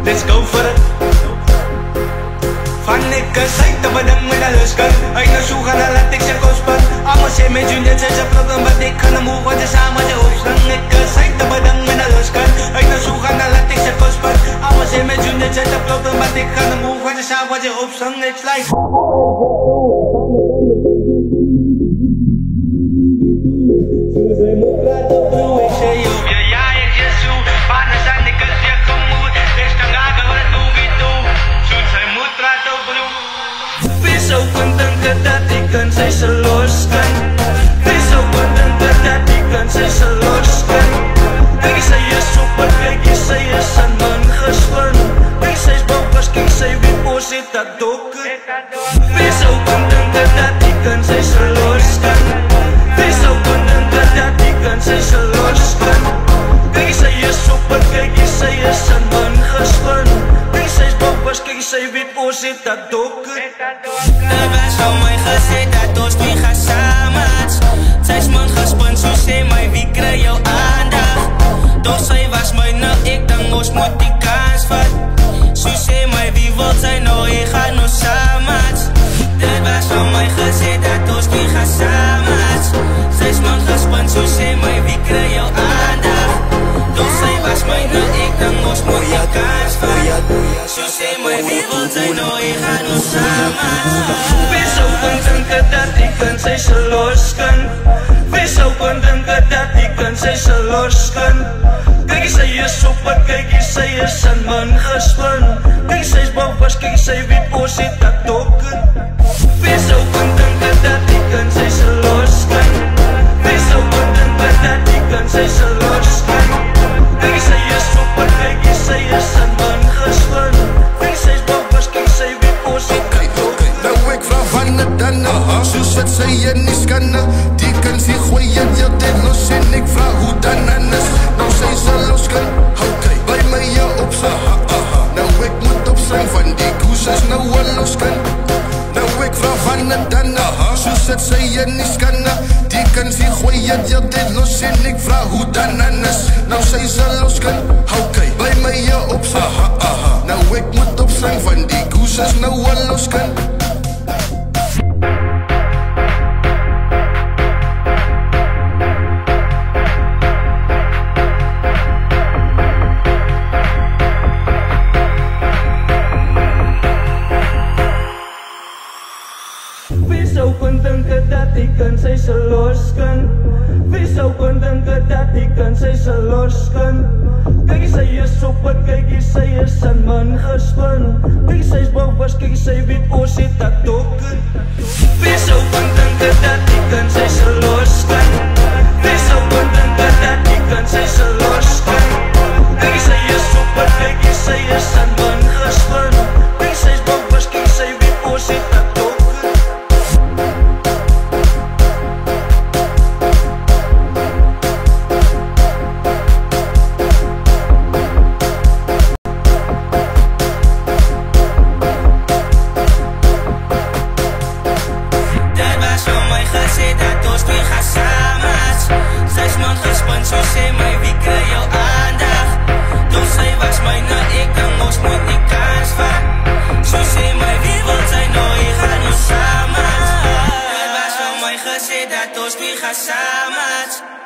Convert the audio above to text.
Let's go for it. Van ik zei te bedanken met de lusken. Ik naar zoek gaan en laat ik ze kosten. Allemaal zijn met jullie, dat is een probleem. Wat ik kan move, wat is samen de opstand. Ik zei te bedanken met de lusken. Ik naar zoek gaan en laat ik ze kosten. Allemaal zijn met jullie, dat is een probleem. Wat ik kan move, wat is samen de opstand. It's like zo content dat ik kan zij ze los kan. Wees zo content dat ik kan zij ze los kan. Kijk zij is super, kijk zij is aan man gespan. Kijk zij is boven, kijk zij wie voor zit dat dokken. Wees zo content dat ik kan zij ze los kan. Wees zo content dat ik kan zij ze los kan. Kijk zij is super, kijk zij is aan man gespan. Kijk zij is boven, kijk zij wie voor zit dat dokken. Het was van my gesê dat ons twee gaan samen. Sy is man gespin, so sê my wie kry jou aandag. Doch sy was my nou, ek dink ons moet die kans vat. So sê my wie wil sy nou, ek gaan nou samen. Dit was van my gesê dat ons twee gaan samen. Sy is man gespin, so sê my wie kry jou aandag. Doch sy was my nou, ek dink ons moet die kans vat. So sê my wie wil sy nou, ek gaan nou samen. Wees zo content dat ik kan zij ze los kan. Wees zo content dat ik kan zij ze los kan. Kijk zij is super, kijk zij is aan man gespan. Kijk zij is boven, kijk zij wie voor zit dat dokken. Wees zo content dat ik kan zij ze los kan. Wees zo content dat ik kan zij ze los kan. Kijk zij is super, kijk zij is aan man gespan. Kijk zij is boven, kijk zij wie voor zit dat dokken. Nou ik vraag van het dan, soos wat sy en nie skanne. Die kan sy gooi en jou dit los en ek vraag hoe dan anders. Nou sy sal los kan, by my jou opsang. Nou ek moet opsang van die koesers nou al los kan. Nou ek vraag van het dan, soos wat sy en nie skanne. Die kan sy gooi en jou dit los en ek vraag hoe dan anders. Nou sy sal los kan, by my jou opsang. Nou ek moet opsang van die koesers nou al los kan. Wees zo content dat ik kan zij ze los kan. Wees zo content dat ik kan zij ze los kan. Kijk zij is super, kijk zij is aan man gespan. Kijk zij is boven, kijk zij wie voor zit dat dokken. Wees zo content dat ik kan zij ze los kan. Wees zo content dat ik kan zij ze los kan. Kijk zij is super, kijk zij is aan man gespan. Kijk zij is boven, kijk zij wie voor zit dat dokken. Gesê dat ons nie gaan samen.